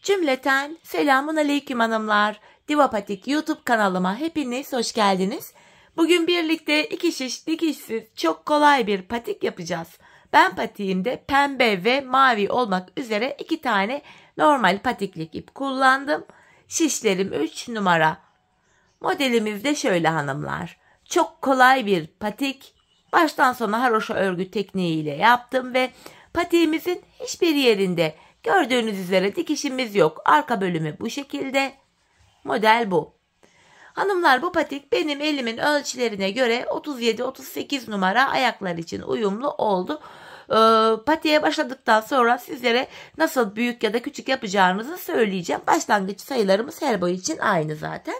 Cümleten selamun aleyküm hanımlar. Diva Patik YouTube kanalıma hepiniz hoş geldiniz. Bugün birlikte 2 şiş dikişsiz çok kolay bir patik yapacağız. Ben patiğimde pembe ve mavi olmak üzere 2 tane normal patiklik ip kullandım. Şişlerim 3 numara. Modelimiz de şöyle hanımlar. Çok kolay bir patik. Baştan sona haroşa örgü tekniğiyle yaptım ve patiğimizin hiçbir yerinde gördüğünüz üzere dikişimiz yok. Arka bölümü bu şekilde. Model bu. Hanımlar, bu patik benim elimin ölçülerine göre 37-38 numara ayaklar için uyumlu oldu. Patiğe başladıktan sonra sizlere nasıl büyük ya da küçük yapacağınızı söyleyeceğim. Başlangıç sayılarımız her boy için aynı zaten.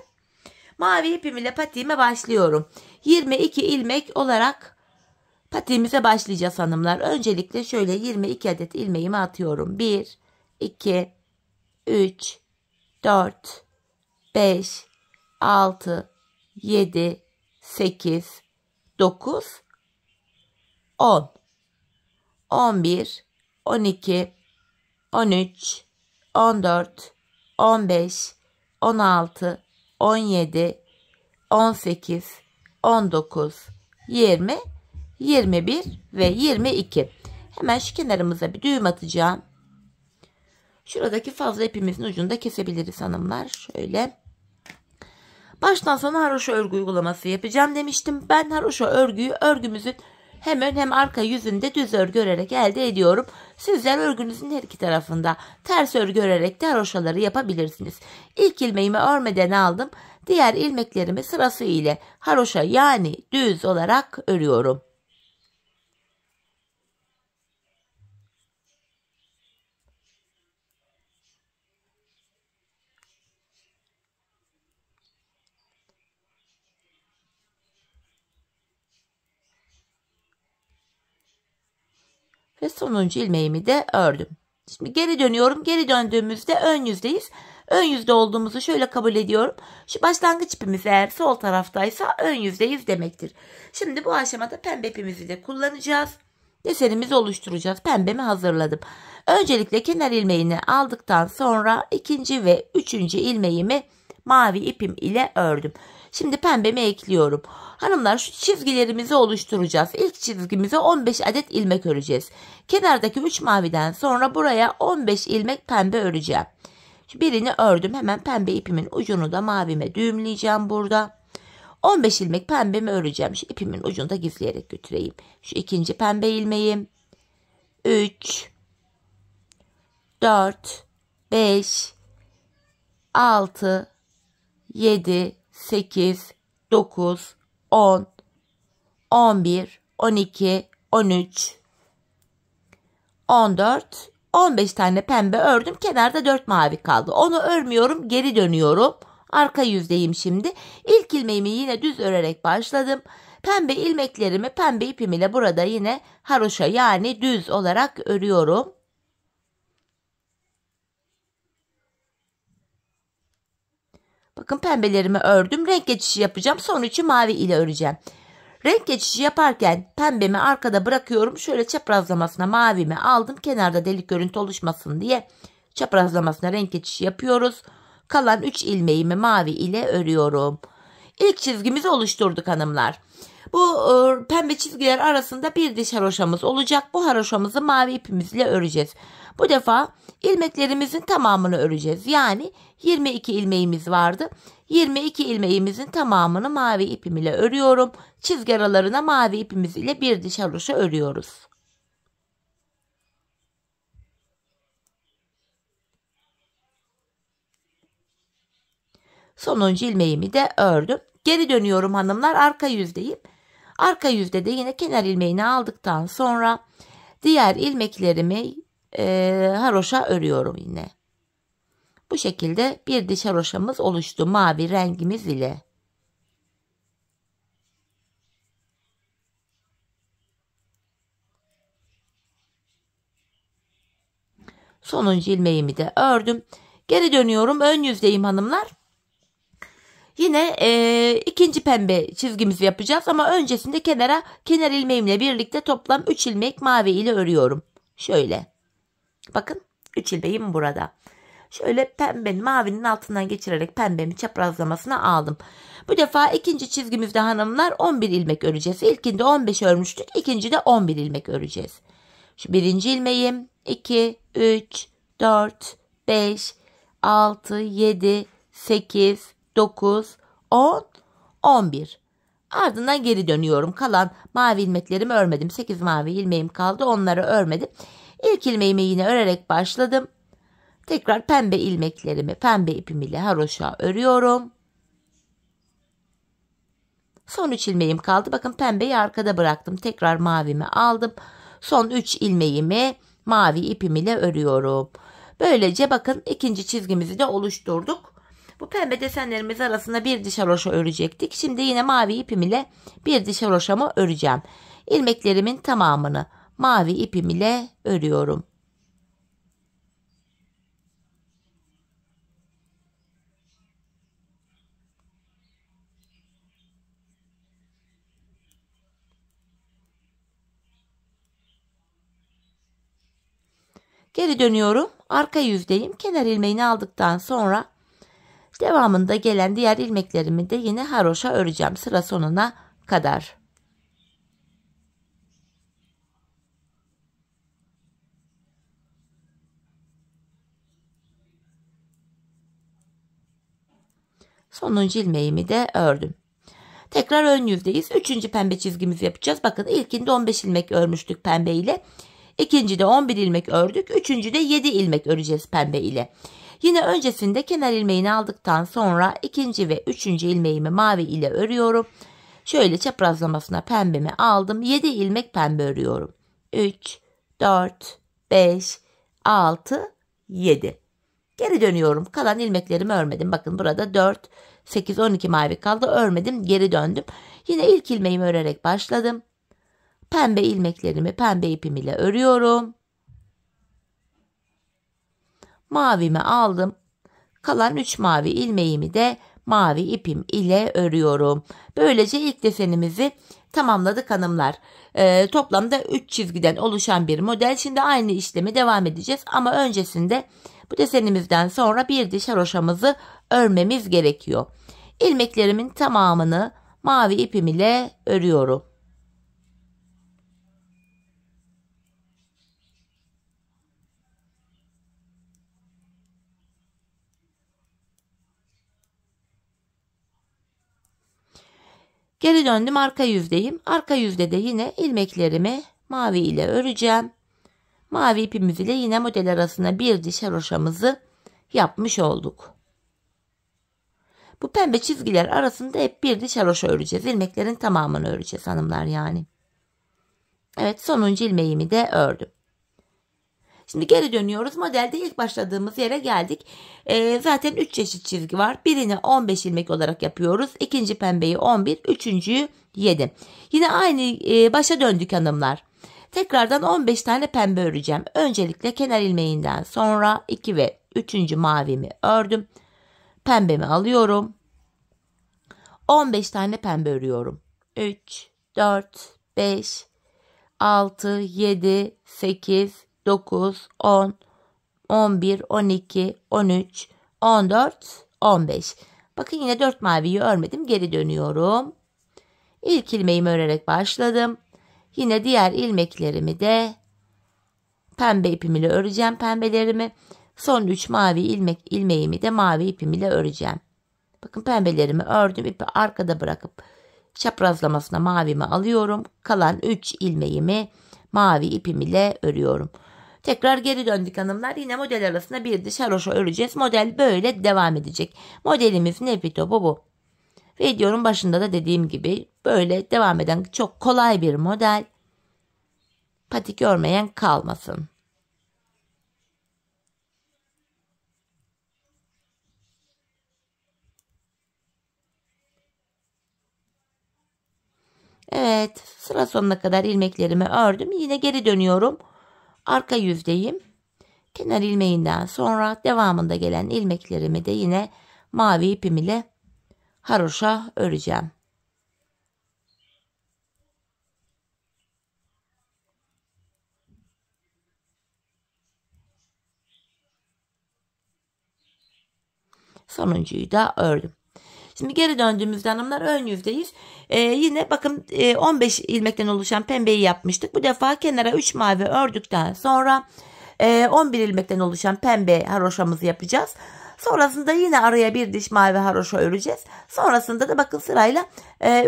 Mavi ipim ile patiğime başlıyorum. 22 ilmek olarak patiğimize başlayacağız hanımlar. Öncelikle şöyle 22 adet ilmeğimi atıyorum. 1, 2, 3, 4, 5, 6, 7, 8, 9, 10, 11, 12, 13, 14, 15, 16, 17, 18, 19, 20, 21 ve 22. Hemen şu kenarımıza bir düğüm atacağım. Şuradaki fazla ipimizin ucunu da kesebiliriz hanımlar. Şöyle. Baştan sona haroşa örgü uygulaması yapacağım demiştim. Ben haroşa örgüyü örgümüzün hem ön hem arka yüzünde düz örgü örerek elde ediyorum. Sizler örgünüzün her iki tarafında ters örgü örerek de haroşaları yapabilirsiniz. İlk ilmeğimi örmeden aldım. Diğer ilmeklerimi sırası ile haroşa yani düz olarak örüyorum. Ve sonuncu ilmeğimi de ördüm. Şimdi geri dönüyorum. Geri döndüğümüzde ön yüzdeyiz. Ön yüzde olduğumuzu şöyle kabul ediyorum. Şu başlangıç ipimiz eğer sol taraftaysa ön yüzdeyiz demektir. Şimdi bu aşamada pembe ipimizi de kullanacağız. Desenimizi oluşturacağız. Pembemi hazırladım. Öncelikle kenar ilmeğini aldıktan sonra ikinci ve üçüncü ilmeğimi mavi ipim ile ördüm. Şimdi pembemi ekliyorum. Hanımlar, şu çizgilerimizi oluşturacağız. İlk çizgimize 15 adet ilmek öreceğiz. Kenardaki 3 maviden sonra buraya 15 ilmek pembe öreceğim. Şu birini ördüm. Hemen pembe ipimin ucunu da mavime düğümleyeceğim burada. 15 ilmek pembemi öreceğim. Şu ipimin ucunu da gizleyerek götüreyim. Şu ikinci pembe ilmeğim. 3, 4, 5, 6, 7, 8, 9, 10, 11, 12, 13, 14, 15 tane pembe ördüm. Kenarda 4 mavi kaldı. Onu örmüyorum. Geri dönüyorum. Arka yüzdeyim şimdi. İlk ilmeğimi yine düz örerek başladım. Pembe ilmeklerimi pembe ipim ile burada yine haroşa yani düz olarak örüyorum. Bakın, pembelerimi ördüm. Renk geçişi yapacağım. Son üçü mavi ile öreceğim. Renk geçişi yaparken pembemi arkada bırakıyorum. Şöyle çaprazlamasına mavimi aldım. Kenarda delik görüntü oluşmasın diye çaprazlamasına renk geçişi yapıyoruz. Kalan 3 ilmeğimi mavi ile örüyorum. İlk çizgimizi oluşturduk hanımlar. Bu pembe çizgiler arasında bir diş haroşamız olacak. Bu haroşamızı mavi ipimizle öreceğiz. Bu defa ilmeklerimizin tamamını öreceğiz. Yani 22 ilmeğimiz vardı. 22 ilmeğimizin tamamını mavi ipim ile örüyorum. Çizgi aralarına mavi ipimiz ile bir diş haroşa örüyoruz. Sonuncu ilmeğimi de ördüm. Geri dönüyorum hanımlar. Arka yüzdeyim. Arka yüzde de yine kenar ilmeğini aldıktan sonra diğer ilmeklerimi haroşa örüyorum yine. Bu şekilde bir diş haroşamız oluştu mavi rengimiz ile. Sonuncu ilmeğimi de ördüm. Geri dönüyorum. Ön yüzdeyim hanımlar. Yine ikinci pembe çizgimizi yapacağız ama öncesinde kenar ilmeğimle birlikte toplam 3 ilmek mavi ile örüyorum. Şöyle. Bakın, 3 ilmeğim burada. Şöyle pembenin, mavinin altından geçirerek pembemi çaprazlamasına aldım. Bu defa ikinci çizgimizde hanımlar 11 ilmek öreceğiz. İlkinde 15 örmüştük. İkincide 11 ilmek öreceğiz. Şu birinci ilmeğim 2, 3, 4, 5, 6, 7, 8, 9, 10, 11. Ardından geri dönüyorum. Kalan mavi ilmeklerimi örmedim. 8 mavi ilmeğim kaldı. Onları örmedim. İlk ilmeğimi yine örerek başladım. Tekrar pembe ilmeklerimi pembe ipim ile haroşa örüyorum. Son 3 ilmeğim kaldı. Bakın pembeyi arkada bıraktım. Tekrar mavimi aldım. Son 3 ilmeğimi mavi ipim ile örüyorum. Böylece bakın ikinci çizgimizi de oluşturduk. Bu pembe desenlerimiz arasında bir diş haroşa örecektik. Şimdi yine mavi ipim ile bir diş haroşamı öreceğim. İlmeklerimin tamamını mavi ipim ile örüyorum. Geri dönüyorum. Arka yüzdeyim. Kenar ilmeğini aldıktan sonra devamında gelen diğer ilmeklerimi de yine haroşa öreceğim sıra sonuna kadar. Sonuncu ilmeğimi de ördüm. Tekrar ön yüzdeyiz. Üçüncü pembe çizgimizi yapacağız. Bakın ilkinde 15 ilmek örmüştük pembe ile. İkincide 11 ilmek ördük. Üçüncüde 7 ilmek öreceğiz pembe ile. Yine öncesinde kenar ilmeğini aldıktan sonra ikinci ve üçüncü ilmeğimi mavi ile örüyorum. Şöyle çaprazlamasına pembemi aldım. 7 ilmek pembe örüyorum. 3, 4, 5, 6, 7. Geri dönüyorum. Kalan ilmeklerimi örmedim. Bakın burada 4, 8, 12 mavi kaldı. Örmedim. Geri döndüm. Yine ilk ilmeğimi örerek başladım. Pembe ilmeklerimi pembe ipim ile örüyorum. Mavimi aldım. Kalan 3 mavi ilmeğimi de mavi ipim ile örüyorum. Böylece ilk desenimizi tamamladık hanımlar. Toplamda 3 çizgiden oluşan bir model. Şimdi aynı işlemi devam edeceğiz ama öncesinde bu desenimizden sonra bir diş haroşamızı örmemiz gerekiyor. İlmeklerimin tamamını mavi ipim ile örüyorum. Geri döndüm, arka yüzdeyim. Arka yüzde de yine ilmeklerimi mavi ile öreceğim. Mavi ipimiz ile yine model arasına bir diş haroşamızı yapmış olduk. Bu pembe çizgiler arasında hep bir diş haroşa öreceğiz. İlmeklerin tamamını öreceğiz hanımlar yani. Evet, sonuncu ilmeğimi de ördüm. Şimdi geri dönüyoruz. Modelde ilk başladığımız yere geldik. Zaten 3 çeşit çizgi var. Birini 15 ilmek olarak yapıyoruz. İkinci pembeyi 11, üçüncüyü 7. Yine aynı başa döndük hanımlar. Tekrardan 15 tane pembe öreceğim. Öncelikle kenar ilmeğinden sonra 2 ve 3. mavimi ördüm. Pembemi alıyorum. 15 tane pembe örüyorum. 3, 4, 5, 6, 7, 8, 9, 10, 11, 12, 13, 14, 15. Bakın yine 4 maviyi örmedim. Geri dönüyorum. İlk ilmeğimi örerek başladım. Yine diğer ilmeklerimi de pembe ipim ile öreceğim pembelerimi. Son 3 mavi ilmeğimi de mavi ipim ile öreceğim. Bakın pembelerimi ördüm. İpi arkada bırakıp çaprazlamasına mavimi alıyorum. Kalan 3 ilmeğimi mavi ipim ile örüyorum. Tekrar geri döndük hanımlar. Yine model arasında bir diş haroşa öreceğiz. Model böyle devam edecek. Modelimiz Nefito bu. Videonun başında da dediğim gibi böyle devam eden çok kolay bir model. Patik örmeyen kalmasın. Evet, sıra sonuna kadar ilmeklerimi ördüm. Yine geri dönüyorum. Arka yüzdeyim. Kenar ilmeğinden sonra devamında gelen ilmeklerimi de yine mavi ipim ile haroşa öreceğim. Sonuncuyu da ördüm. Şimdi geri döndüğümüzde hanımlar ön yüzdeyiz. Yine bakın 15 ilmekten oluşan pembeyi yapmıştık. Bu defa kenara 3 mavi ördükten sonra 11 ilmekten oluşan pembe haroşamızı yapacağız. Sonrasında yine araya bir diş mavi haroşa öreceğiz. Sonrasında da bakın sırayla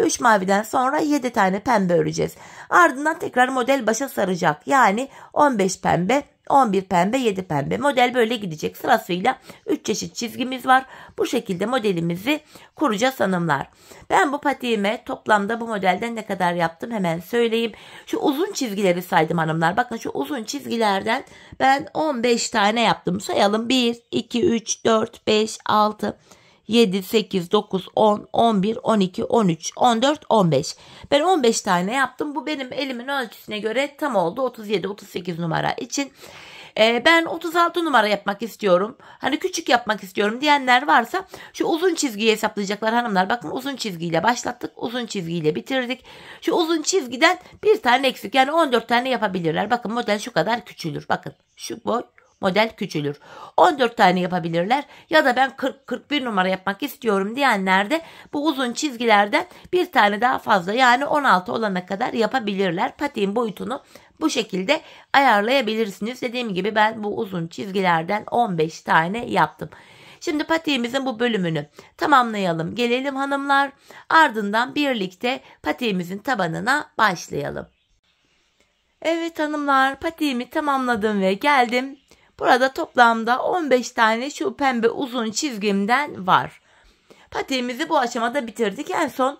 3 maviden sonra 7 tane pembe öreceğiz. Ardından tekrar model başa saracak. Yani 15 pembe, 11 pembe, 7 pembe. Model böyle gidecek. Sırasıyla 3 çeşit çizgimiz var. Bu şekilde modelimizi kuracağız hanımlar. Ben bu patiğime toplamda bu modelden ne kadar yaptım hemen söyleyeyim. Şu uzun çizgileri saydım hanımlar. Bakın şu uzun çizgilerden ben 15 tane yaptım. Sayalım: 1, 2, 3, 4, 5, 6, 7, 8, 9, 10, 11, 12, 13, 14, 15. Ben 15 tane yaptım. Bu benim elimin ölçüsüne göre tam oldu. 37, 38 numara için. Ben 36 numara yapmak istiyorum. Hani küçük yapmak istiyorum diyenler varsa şu uzun çizgiyi hesaplayacaklar hanımlar. Bakın uzun çizgiyle başlattık. Uzun çizgiyle bitirdik. Şu uzun çizgiden bir tane eksik. Yani 14 tane yapabilirler. Bakın model şu kadar küçülür. Bakın şu boy. Model küçülür. 14 tane yapabilirler ya da ben 40-41 numara yapmak istiyorum diyenler de bu uzun çizgilerden bir tane daha fazla yani 16 olana kadar yapabilirler. Patiğin boyutunu bu şekilde ayarlayabilirsiniz. Dediğim gibi ben bu uzun çizgilerden 15 tane yaptım. Şimdi patiğimizin bu bölümünü tamamlayalım. Gelelim hanımlar. Ardından birlikte patiğimizin tabanına başlayalım. Evet hanımlar, patiğimi tamamladım ve geldim. Burada toplamda 15 tane şu pembe uzun çizgimden var. Patiğimizi bu aşamada bitirdik. En son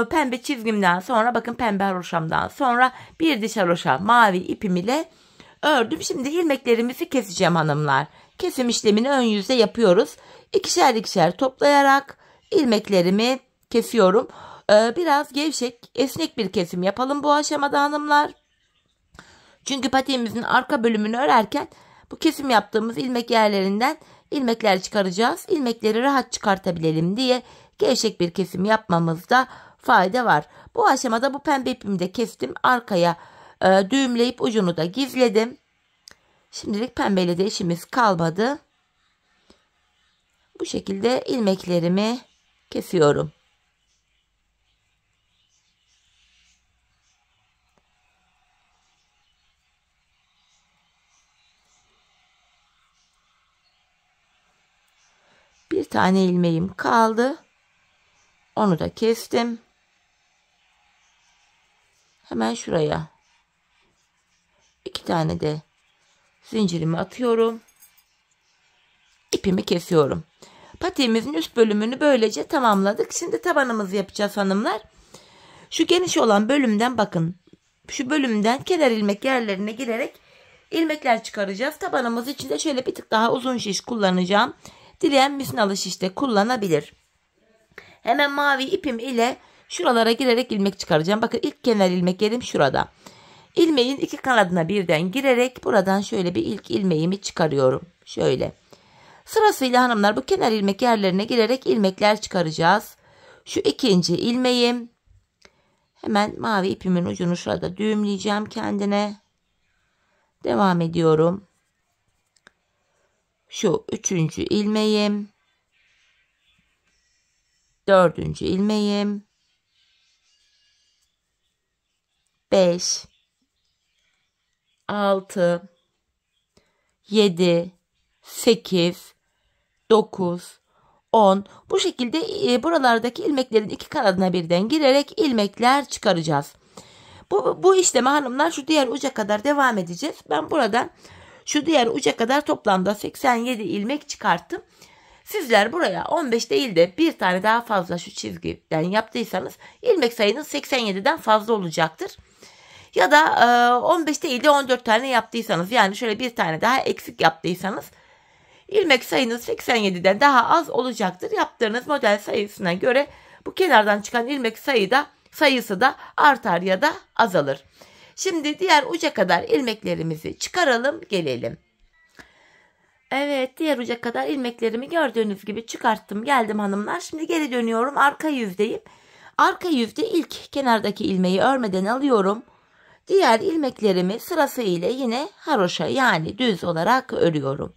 pembe çizgimden sonra bakın pembe haroşamdan sonra bir diş haroşa mavi ipim ile ördüm. Şimdi ilmeklerimizi keseceğim hanımlar. Kesim işlemini ön yüzde yapıyoruz. İkişer ikişer toplayarak ilmeklerimi kesiyorum. Biraz gevşek, esnek bir kesim yapalım bu aşamada hanımlar. Çünkü patiğimizin arka bölümünü örerken bu kesim yaptığımız ilmek yerlerinden ilmekler çıkaracağız. İlmekleri rahat çıkartabilelim diye gevşek bir kesim yapmamızda fayda var. Bu aşamada bu pembe ipimi de kestim. Arkaya düğümleyip ucunu da gizledim. Şimdilik pembeyle de işimiz kalmadı. Bu şekilde ilmeklerimi kesiyorum. Bir tane ilmeğim kaldı. Onu da kestim. Hemen şuraya 2 tane de zincirimi atıyorum. İpimi kesiyorum. Patiğimizin üst bölümünü böylece tamamladık. Şimdi tabanımızı yapacağız hanımlar. Şu geniş olan bölümden bakın. Şu bölümden kenar ilmek yerlerine girerek ilmekler çıkaracağız. Tabanımız için de şöyle bir tık daha uzun şiş kullanacağım. Dileyen misinalı şiş de kullanabilir. Hemen mavi ipim ile şuralara girerek ilmek çıkaracağım. Bakın ilk kenar ilmek yerim şurada. İlmeğin iki kanadına birden girerek buradan şöyle bir ilk ilmeğimi çıkarıyorum. Şöyle. Sırasıyla hanımlar bu kenar ilmek yerlerine girerek ilmekler çıkaracağız. Şu ikinci ilmeğim. Hemen mavi ipimin ucunu şurada düğümleyeceğim kendine. Devam ediyorum. Şu üçüncü ilmeğim. Dördüncü ilmeğim. 5 6 7 8 9 10. Bu şekilde buralardaki ilmeklerin iki kanadına birden girerek ilmekler çıkaracağız. Bu işleme hanımlar şu diğer uca kadar devam edeceğiz. Ben buradan şu diğer uca kadar toplamda 87 ilmek çıkarttım. Sizler buraya 15 değil de bir tane daha fazla şu çizgiden yaptıysanız ilmek sayınız 87'den fazla olacaktır. Ya da 15 değil de 14 tane yaptıysanız yani şöyle bir tane daha eksik yaptıysanız ilmek sayınız 87'den daha az olacaktır. Yaptığınız model sayısına göre bu kenardan çıkan ilmek sayısı da artar ya da azalır. Şimdi diğer uca kadar ilmeklerimizi çıkaralım gelelim. Evet, diğer uca kadar ilmeklerimi gördüğünüz gibi çıkarttım geldim hanımlar. Şimdi geri dönüyorum, arka yüzdeyim. Arka yüzde ilk kenardaki ilmeği örmeden alıyorum. Diğer ilmeklerimi sırasıyla yine haroşa yani düz olarak örüyorum.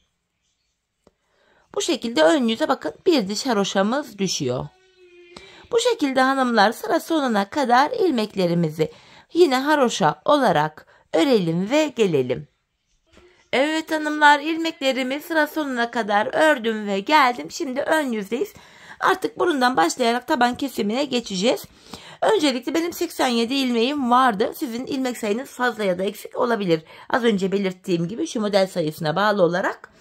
Bu şekilde ön yüze bakın bir diş haroşamız düşüyor. Bu şekilde hanımlar sıra sonuna kadar ilmeklerimizi yine haroşa olarak örelim ve gelelim. Evet hanımlar, ilmeklerimi sıra sonuna kadar ördüm ve geldim. Şimdi ön yüzdeyiz. Artık burundan başlayarak taban kesimine geçeceğiz. Öncelikle benim 87 ilmeğim vardı. Sizin ilmek sayınız fazla ya da eksik olabilir. Az önce belirttiğim gibi şu model sayısına bağlı olarak.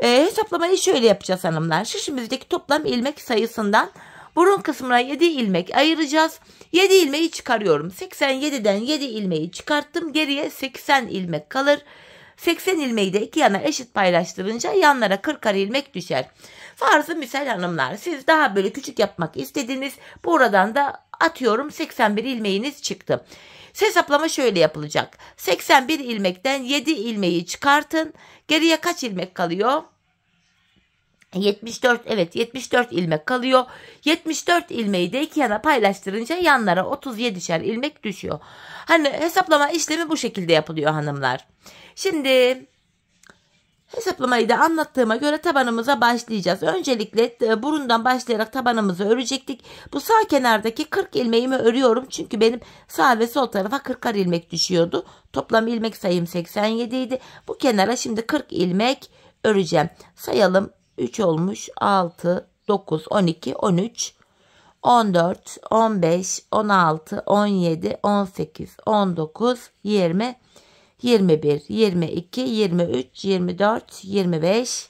Hesaplamayı şöyle yapacağız hanımlar. Şişimizdeki toplam ilmek sayısından burun kısmına 7 ilmek ayıracağız. 7 ilmeği çıkarıyorum. 87'den 7 ilmeği çıkarttım. Geriye 80 ilmek kalır. 80 ilmeği de iki yana eşit paylaştırınca yanlara 40'ar ilmek düşer. Farzı misal hanımlar, siz daha böyle küçük yapmak istediniz. Buradan da atıyorum 81 ilmeğiniz çıktı. Hesaplama şöyle yapılacak. 81 ilmekten 7 ilmeği çıkartın. Geriye kaç ilmek kalıyor? 74, evet 74 ilmek kalıyor. 74 ilmeği de iki yana paylaştırınca yanlara 37'şer ilmek düşüyor. Hani hesaplama işlemi bu şekilde yapılıyor hanımlar. Şimdi hesaplamayı da anlattığıma göre tabanımıza başlayacağız. Öncelikle burundan başlayarak tabanımızı örecektik. Bu sağ kenardaki 40 ilmeğimi örüyorum. Çünkü benim sağ ve sol tarafa 40'ar ilmek düşüyordu. Toplam ilmek sayım 87 idi. Bu kenara şimdi 40 ilmek öreceğim. Sayalım. 3 olmuş. 6, 9, 12, 13, 14, 15, 16, 17, 18, 19, 20, 21, 22, 23, 24, 25,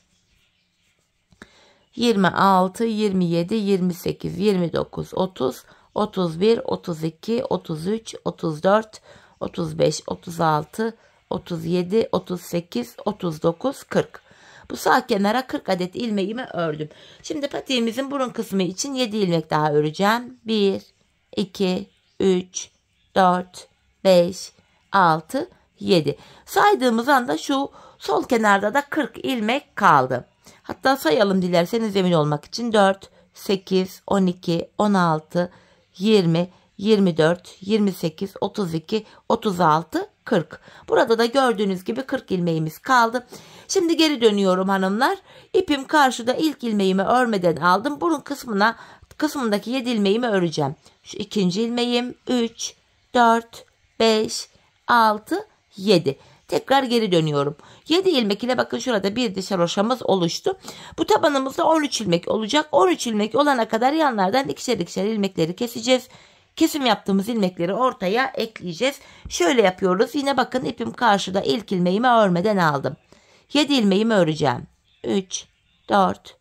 26, 27, 28, 29, 30, 31, 32, 33, 34, 35, 36, 37, 38, 39, 40. Bu sağ kenara 40 adet ilmeğimi ördüm. Şimdi patiğimizin burun kısmı için 7 ilmek daha öreceğim. 1, 2, 3, 4, 5, 6, 7. Saydığımız anda şu sol kenarda da 40 ilmek kaldı. Hatta sayalım dilerseniz emin olmak için. 4, 8, 12, 16, 20, 24, 28, 32, 36, 40. Burada da gördüğünüz gibi 40 ilmeğimiz kaldı. Şimdi geri dönüyorum hanımlar. İpim karşıda, ilk ilmeğimi örmeden aldım. Burun kısmındaki 7 ilmeğimi öreceğim. Şu ikinci ilmeğim 3, 4, 5, 6, 7. Tekrar geri dönüyorum. 7 ilmek ile bakın şurada bir diş haroşamız oluştu. Bu tabanımızda 13 ilmek olacak. 13 ilmek olana kadar yanlardan ikişer ikişer ilmekleri keseceğiz. Kesim yaptığımız ilmekleri ortaya ekleyeceğiz. Şöyle yapıyoruz. Yine bakın ipim karşıda, ilk ilmeğimi örmeden aldım. 7 ilmeğimi öreceğim. 3, 4,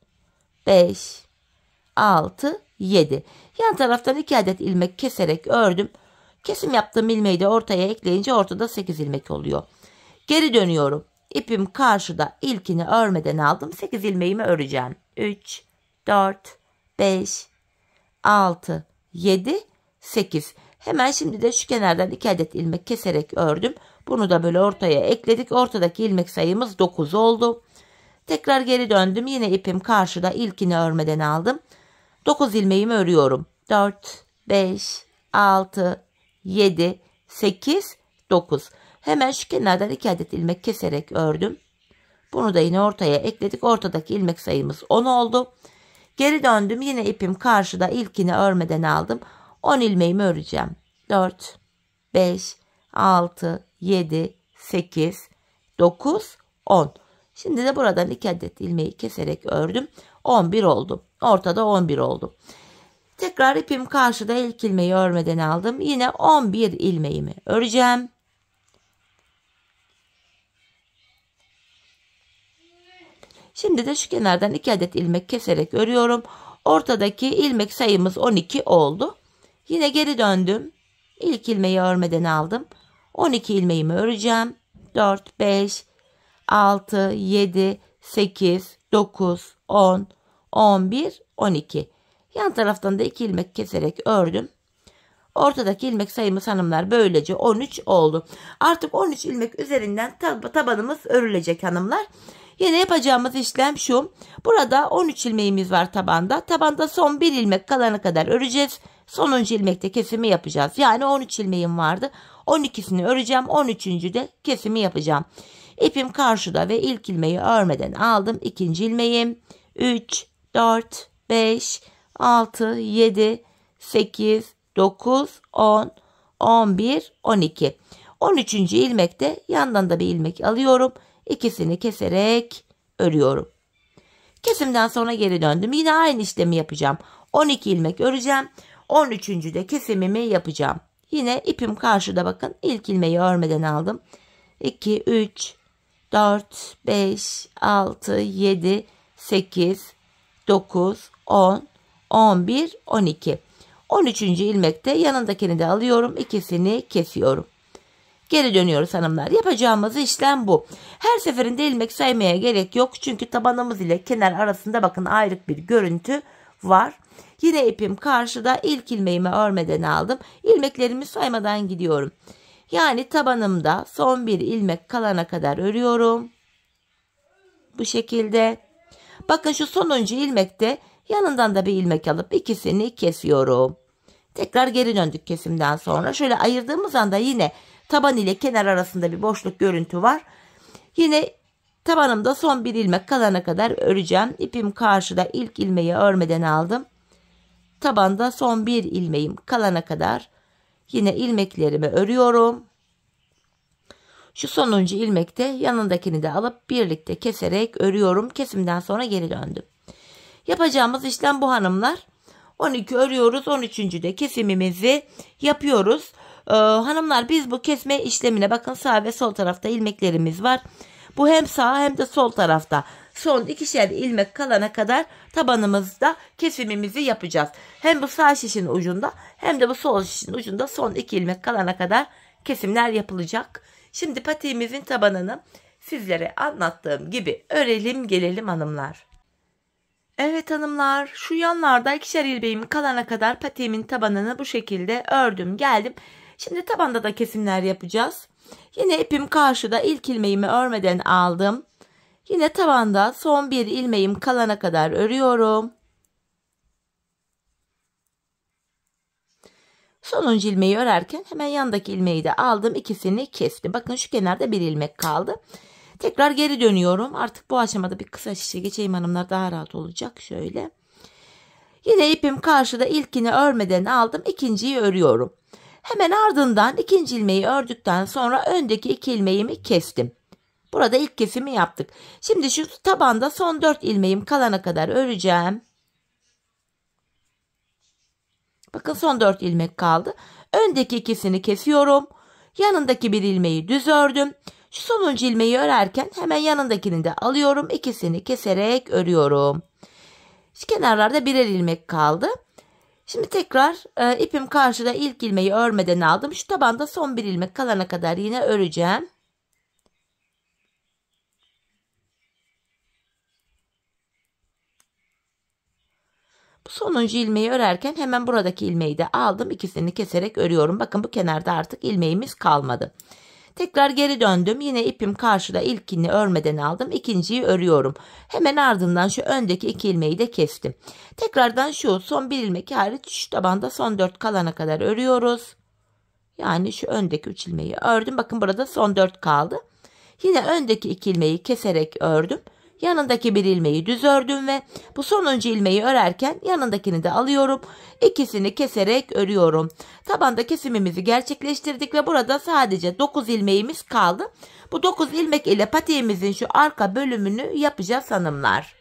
5, 6, 7. Yan taraftan 2 adet ilmek keserek ördüm. Kesim yaptığım ilmeği de ortaya ekleyince ortada 8 ilmek oluyor. Geri dönüyorum. İpim karşıda, ilkini örmeden aldım. 8 ilmeğimi öreceğim. 3, 4, 5, 6, 7, 8. Hemen şimdi de şu kenardan 2 adet ilmek keserek ördüm. Bunu da böyle ortaya ekledik. Ortadaki ilmek sayımız 9 oldu. Tekrar geri döndüm. Yine ipim karşıda, ilkini örmeden aldım. 9 ilmeğimi örüyorum. 4, 5, 6, 7, 8, 9. Hemen şu kenardan 2 adet ilmek keserek ördüm. Bunu da yine ortaya ekledik. Ortadaki ilmek sayımız 10 oldu. Geri döndüm. Yine ipim karşıda, ilkini örmeden aldım. 10 ilmeğimi öreceğim. 4, 5, 6, 7, 8, 9, 10. Şimdi de buradan 2 adet ilmeği keserek ördüm. 11 oldu. Ortada 11 oldu. Tekrar ipim karşıda, ilk ilmeği örmeden aldım. Yine 11 ilmeğimi öreceğim. Şimdi de şu kenardan 2 adet ilmek keserek örüyorum. Ortadaki ilmek sayımız 12 oldu. Yine geri döndüm. İlk ilmeği örmeden aldım. 12 ilmeğimi öreceğim. 4, 5, 6, 7, 8, 9, 10, 11, 12. Yan taraftan da 2 ilmek keserek ördüm. Ortadaki ilmek sayımız hanımlar böylece 13 oldu. Artık 13 ilmek üzerinden tabanımız örülecek hanımlar. Yine yapacağımız işlem şu. Burada 13 ilmeğimiz var tabanda. Tabanda son 1 ilmek kalana kadar öreceğiz. Sonuncu ilmekte kesimi yapacağız. Yani 13 ilmeğim vardı. 12'sini öreceğim. 13. de kesimi yapacağım. İpim karşıda ve ilk ilmeği örmeden aldım. İkinci ilmeğim. 3, 4, 5, 6, 7, 8, 9, 10, 11, 12. 13. ilmekte yandan da bir ilmek alıyorum. İkisini keserek örüyorum. Kesimden sonra geri döndüm. Yine aynı işlemi yapacağım. 12 ilmek öreceğim. 13. de kesimimi yapacağım. Yine ipim karşıda, bakın. İlk ilmeği örmeden aldım. 2, 3, 4, 5, 6, 7, 8, 9, 10, 11, 12. 13. ilmekte yanındakini de alıyorum. İkisini kesiyorum. Geri dönüyoruz hanımlar. Yapacağımız işlem bu. Her seferinde ilmek saymaya gerek yok. Çünkü tabanımız ile kenar arasında bakın ayrık bir görüntü var. Yine ipim karşıda, ilk ilmeğimi örmeden aldım. İlmeklerimi saymadan gidiyorum. Yani tabanımda son bir ilmek kalana kadar örüyorum. Bu şekilde. Bakın şu sonuncu ilmekte yanından da bir ilmek alıp ikisini kesiyorum. Tekrar geri döndük kesimden sonra. Şöyle ayırdığımız anda yine taban ile kenar arasında bir boşluk görüntü var. Yine tabanımda son bir ilmek kalana kadar öreceğim. İpim karşıda, ilk ilmeği örmeden aldım. Tabanda son bir ilmeğim kalana kadar yine ilmeklerimi örüyorum. Şu sonuncu ilmekte yanındakini de alıp birlikte keserek örüyorum. Kesimden sonra geri döndüm. Yapacağımız işlem bu hanımlar. 12 örüyoruz. 13. de kesimimizi yapıyoruz. Hanımlar, biz bu kesme işlemine bakın, sağ ve sol tarafta ilmeklerimiz var. Bu hem sağ hem de sol tarafta. Son ikişer ilmek kalana kadar tabanımızda kesimimizi yapacağız. Hem bu sağ şişin ucunda hem de bu sol şişin ucunda son 2 ilmek kalana kadar kesimler yapılacak. Şimdi patiğimizin tabanını sizlere anlattığım gibi örelim gelelim hanımlar. Evet hanımlar, şu yanlarda ikişer ilmeğim kalana kadar patiğimin tabanını bu şekilde ördüm geldim. Şimdi tabanda da kesimler yapacağız. Yine ipim karşıda, ilk ilmeğimi örmeden aldım. Yine tabanda son bir ilmeğim kalana kadar örüyorum. Sonuncu ilmeği örerken hemen yandaki ilmeği de aldım. İkisini kestim. Bakın şu kenarda bir ilmek kaldı. Tekrar geri dönüyorum. Artık bu aşamada bir kısa şişe geçeyim hanımlar, daha rahat olacak. Şöyle. Yine ipim karşıda, ilkini örmeden aldım. İkinciyi örüyorum. Hemen ardından ikinci ilmeği ördükten sonra öndeki 2 ilmeğimi kestim. Burada ilk kesimi yaptık. Şimdi şu tabanda son 4 ilmeğim kalana kadar öreceğim. Bakın son 4 ilmek kaldı. Öndeki ikisini kesiyorum. Yanındaki bir ilmeği düz ördüm. Şu sonuncu ilmeği örerken hemen yanındakini de alıyorum. İkisini keserek örüyorum. Şu kenarlarda birer ilmek kaldı. Şimdi tekrar ipim karşıda, ilk ilmeği örmeden aldım. Şu tabanda son bir ilmek kalana kadar yine öreceğim. Bu sonuncu ilmeği örerken hemen buradaki ilmeği de aldım. İkisini keserek örüyorum. Bakın bu kenarda artık ilmeğimiz kalmadı. Tekrar geri döndüm. Yine ipim karşıda, ilkini örmeden aldım. İkinciyi örüyorum. Hemen ardından şu öndeki 2 ilmeği de kestim. Tekrardan şu son bir ilmek hariç şu tabanda son 4 kalana kadar örüyoruz. Yani şu öndeki 3 ilmeği ördüm. Bakın burada son 4 kaldı. Yine öndeki 2 ilmeği keserek ördüm. Yanındaki bir ilmeği düz ördüm ve bu sonuncu ilmeği örerken yanındakini de alıyorum. İkisini keserek örüyorum. Tabanda kesimimizi gerçekleştirdik ve burada sadece 9 ilmeğimiz kaldı. Bu 9 ilmek ile patiğimizin şu arka bölümünü yapacağız hanımlar.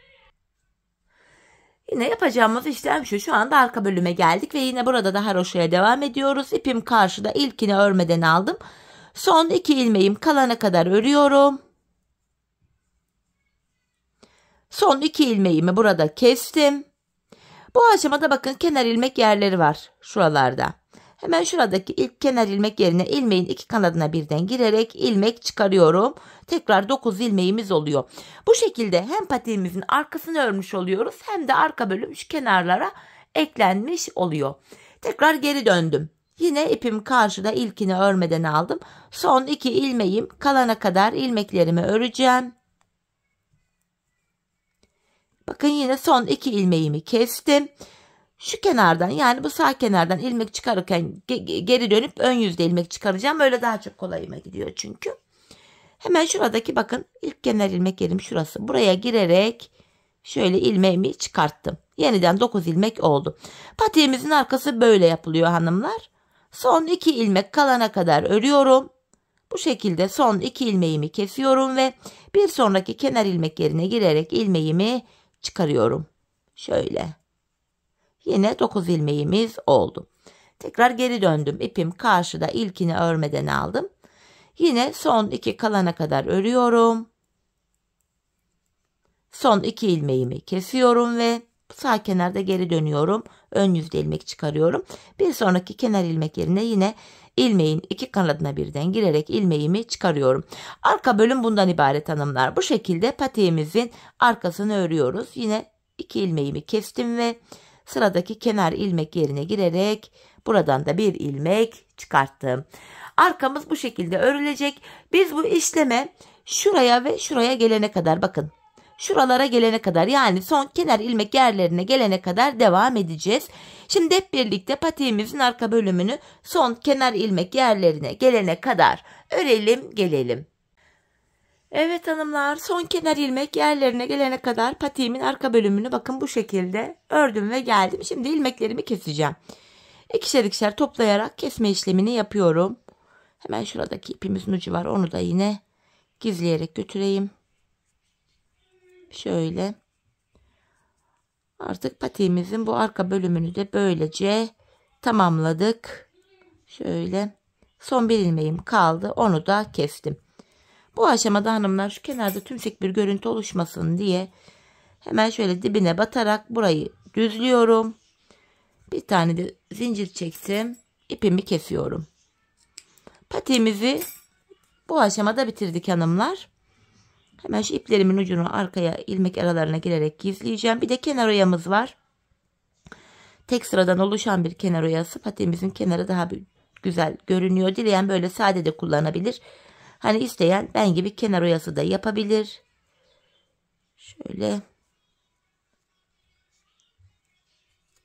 Yine yapacağımız işlem şu. Şu anda arka bölüme geldik ve yine burada da haroşaya devam ediyoruz. İpim karşıda, ilkini örmeden aldım. Son 2 ilmeğim kalana kadar örüyorum. Son 2 ilmeğimi burada kestim. Bu aşamada bakın kenar ilmek yerleri var şuralarda. Hemen şuradaki ilk kenar ilmek yerine ilmeğin 2 kanadına birden girerek ilmek çıkarıyorum. Tekrar 9 ilmeğimiz oluyor. Bu şekilde hem patiğimizin arkasını örmüş oluyoruz hem de arka bölüm şu kenarlara eklenmiş oluyor. Tekrar geri döndüm. Yine ipim karşıda, ilkini örmeden aldım. Son 2 ilmeğim kalana kadar ilmeklerimi öreceğim. Bakın yine son 2 ilmeğimi kestim. Şu kenardan, yani bu sağ kenardan ilmek çıkarırken geri dönüp ön yüzde ilmek çıkaracağım. Böyle daha çok kolayıma gidiyor çünkü. Hemen şuradaki bakın ilk kenar ilmek yerim şurası. Buraya girerek şöyle ilmeğimi çıkarttım. Yeniden 9 ilmek oldu. Patiğimizin arkası böyle yapılıyor hanımlar. Son 2 ilmek kalana kadar örüyorum. Bu şekilde son 2 ilmeğimi kesiyorum ve bir sonraki kenar ilmek yerine girerek ilmeğimi çıkarıyorum. Şöyle. Yine 9 ilmeğimiz oldu. Tekrar geri döndüm. İpim karşıda, ilkini örmeden aldım. Yine son 2 kalana kadar örüyorum. Son 2 ilmeğimi kesiyorum ve sağ kenarda geri dönüyorum. Ön yüzde ilmek çıkarıyorum. Bir sonraki kenar ilmek yerine yine ilmeğin 2 kanadına birden girerek ilmeğimi çıkarıyorum. Arka bölüm bundan ibaret hanımlar. Bu şekilde patiğimizin arkasını örüyoruz. Yine 2 ilmeğimi kestim ve sıradaki kenar ilmek yerine girerek buradan da bir ilmek çıkarttım. Arkamız bu şekilde örülecek. Biz bu işleme şuraya ve şuraya gelene kadar, bakın. Şuralara gelene kadar, yani son kenar ilmek yerlerine gelene kadar devam edeceğiz. Şimdi hep birlikte patiğimizin arka bölümünü son kenar ilmek yerlerine gelene kadar örelim gelelim. Evet hanımlar, son kenar ilmek yerlerine gelene kadar patiğimin arka bölümünü bakın bu şekilde ördüm ve geldim. Şimdi ilmeklerimi keseceğim. İkişer ikişer toplayarak kesme işlemini yapıyorum. Hemen şuradaki ipimizin ucu var, onu da yine gizleyerek götüreyim. Şöyle. Artık patiğimizin bu arka bölümünü de böylece tamamladık. Şöyle. Son bir ilmeğim kaldı. Onu da kestim. Bu aşamada hanımlar şu kenarda tümsek bir görüntü oluşmasın diye hemen şöyle dibine batarak burayı düzlüyorum. Bir tane de zincir çektim. İpimi kesiyorum. Patiğimizi bu aşamada bitirdik hanımlar. Hemen şu iplerimin ucunu arkaya ilmek aralarına girerek gizleyeceğim. Bir de kenar oyamız var. Tek sıradan oluşan bir kenar oyası. Patiğimizin kenarı daha güzel görünüyor. Dileyen böyle sade de kullanabilir. Hani isteyen ben gibi kenar oyası da yapabilir. Şöyle.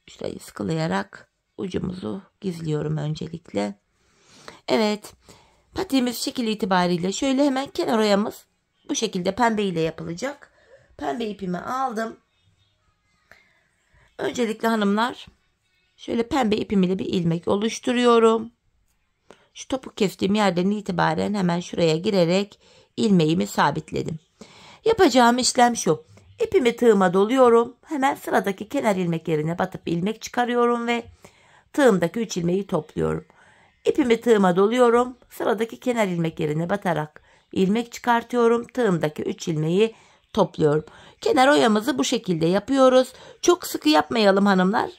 Şurayı sıkılayarak ucumuzu gizliyorum öncelikle. Evet. Patiğimiz şekil itibariyle şöyle hemen kenar oyamız bu şekilde pembe ile yapılacak. Pembe ipimi aldım. Öncelikle hanımlar şöyle pembe ipim ile bir ilmek oluşturuyorum. Şu topuk kestiğim yerden itibaren hemen şuraya girerek ilmeğimi sabitledim. Yapacağım işlem şu. İpimi tığıma doluyorum. Hemen sıradaki kenar ilmek yerine batıp ilmek çıkarıyorum ve tığımdaki 3 ilmeği topluyorum. İpimi tığıma doluyorum. Sıradaki kenar ilmek yerine batarak ilmek çıkartıyorum. Tığımdaki 3 ilmeği topluyorum. Kenar oyamızı bu şekilde yapıyoruz. Çok sıkı yapmayalım hanımlar.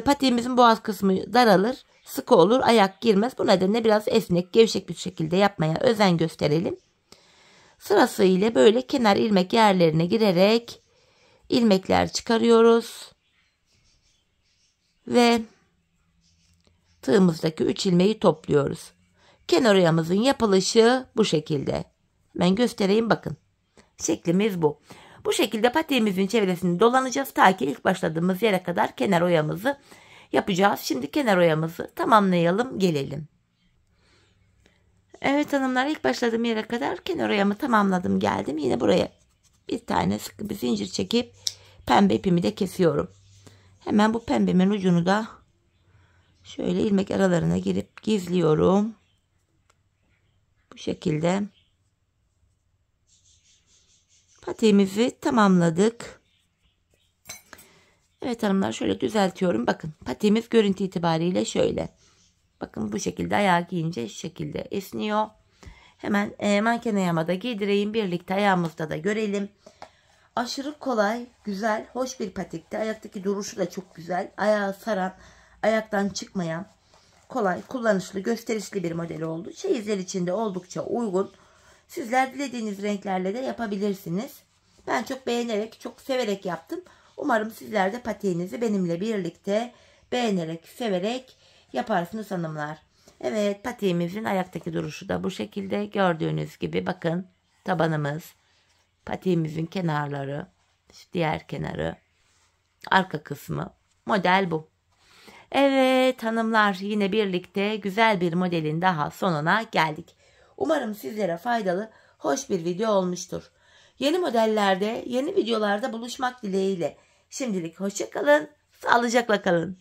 Patiğimizin boğaz kısmı daralır. Sıkı olur, ayak girmez. Bu nedenle biraz esnek, gevşek bir şekilde yapmaya özen gösterelim. Sırasıyla böyle kenar ilmek yerlerine girerek ilmekler çıkarıyoruz. Ve tığımızdaki 3 ilmeği topluyoruz. Kenar oyamızın yapılışı bu şekilde. Ben göstereyim, bakın. Şeklimiz bu. Bu şekilde patiğimizin çevresini dolanacağız ta ki ilk başladığımız yere kadar kenar oyamızı yapacağız. Şimdi kenar oyamızı tamamlayalım gelelim. Evet hanımlar, ilk başladığım yere kadar kenar oyamı tamamladım geldim. Yine buraya bir tane sıkı bir zincir çekip pembe ipimi de kesiyorum. Hemen bu pembemin ucunu da şöyle ilmek aralarına girip gizliyorum. Bu şekilde patiğimizi tamamladık. Evet hanımlar, şöyle düzeltiyorum. Bakın patiğimiz görüntü itibariyle şöyle. Bakın bu şekilde ayağı giyince şu şekilde esniyor. Hemen manken ayağıma da giydireyim. Birlikte ayağımızda da görelim. Aşırı kolay, güzel, hoş bir patikti. Ayaktaki duruşu da çok güzel. Ayağı saran, ayaktan çıkmayan, kolay, kullanışlı, gösterişli bir model oldu. Çeyizler için de oldukça uygun. Sizler dilediğiniz renklerle de yapabilirsiniz. Ben çok beğenerek, çok severek yaptım. Umarım sizler de patiğinizi benimle birlikte beğenerek, severek yaparsınız hanımlar. Evet, patiğimizin ayaktaki duruşu da bu şekilde. Gördüğünüz gibi bakın tabanımız, patiğimizin kenarları, diğer kenarı, arka kısmı, model bu. Evet hanımlar, yine birlikte güzel bir modelin daha sonuna geldik. Umarım sizlere faydalı, hoş bir video olmuştur. Yeni modellerde, yeni videolarda buluşmak dileğiyle. Şimdilik hoşça kalın, sağlıcakla kalın.